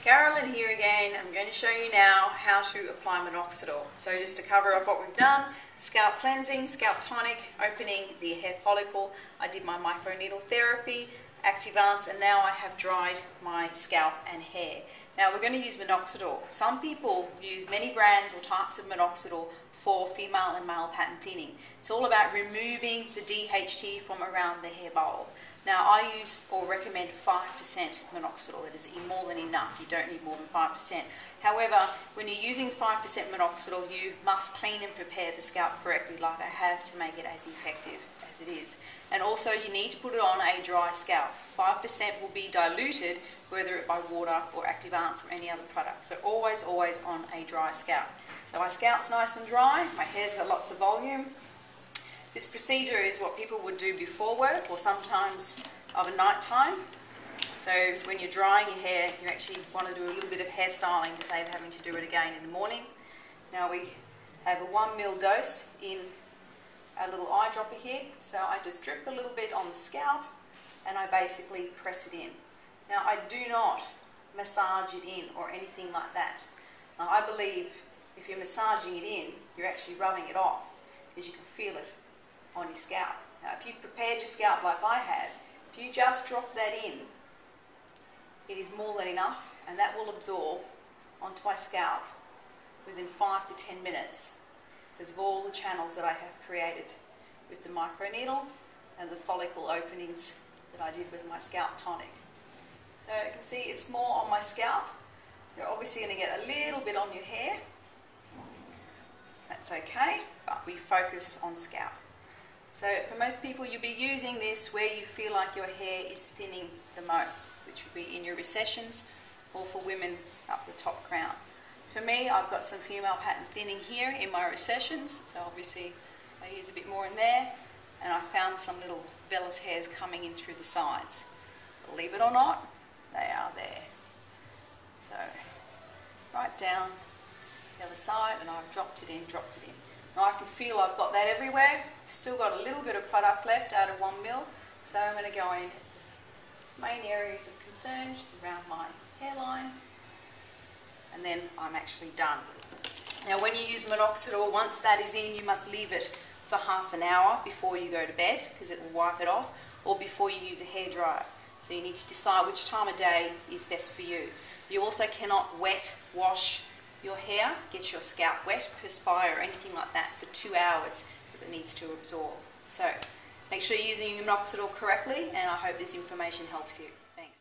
Carolyn here again. I'm going to show you now how to apply minoxidil. So just to cover off what we've done, scalp cleansing, scalp tonic, opening the hair follicle. I did my microneedle therapy, Activance, and now I have dried my scalp and hair. Now we're going to use minoxidil. Some people use many brands or types of minoxidil for female and male pattern thinning. It's all about removing the DHT from around the hair bulb. Now I use or recommend 5% minoxidil. It is more than enough. You don't need more than 5%. However, when you're using 5% minoxidil, you must clean and prepare the scalp correctly like I have to make it as effective as it is. And also you need to put it on a dry scalp. 5% will be diluted, whether it by water or Activance or any other product. So always on a dry scalp. So my scalp's nice and dry, my hair's got lots of volume. This procedure is what people would do before work or sometimes of a night time. So when you're drying your hair, you actually want to do a little bit of hair styling to save having to do it again in the morning. Now we have a 1 ml dose in a little eyedropper here. So I just drip a little bit on the scalp and I basically press it in. Now I do not massage it in or anything like that. Now I believe if you're massaging it in, you're actually rubbing it off because you can feel it on your scalp. Now if you've prepared your scalp like I have, if you just drop that in, it is more than enough and that will absorb onto my scalp within 5 to 10 minutes because of all the channels that I have created with the microneedle and the follicle openings that I did with my scalp tonic. So you can see it's more on my scalp. You're obviously going to get a little bit on your hair. That's okay, but we focus on scalp. So for most people, you'll be using this where you feel like your hair is thinning the most, which would be in your recessions or for women up the top crown. For me, I've got some female pattern thinning here in my recessions, so obviously I use a bit more in there, and I found some little vellus hairs coming in through the sides. Believe it or not, they are there. So right down the other side, and I've dropped it in. Now I can feel I've got that everywhere. Still got a little bit of product left out of 1 ml, so I'm going to go in main areas of concern, just around my hairline, and then I'm actually done. Now when you use minoxidil, once that is in, you must leave it for half an hour before you go to bed because it will wipe it off, or before you use a hairdryer. So you need to decide which time of day is best for you. You also cannot wet wash your hair, get your scalp wet, perspire, or anything like that for 2 hours because it needs to absorb. So make sure you're using your minoxidil correctly, and I hope this information helps you. Thanks.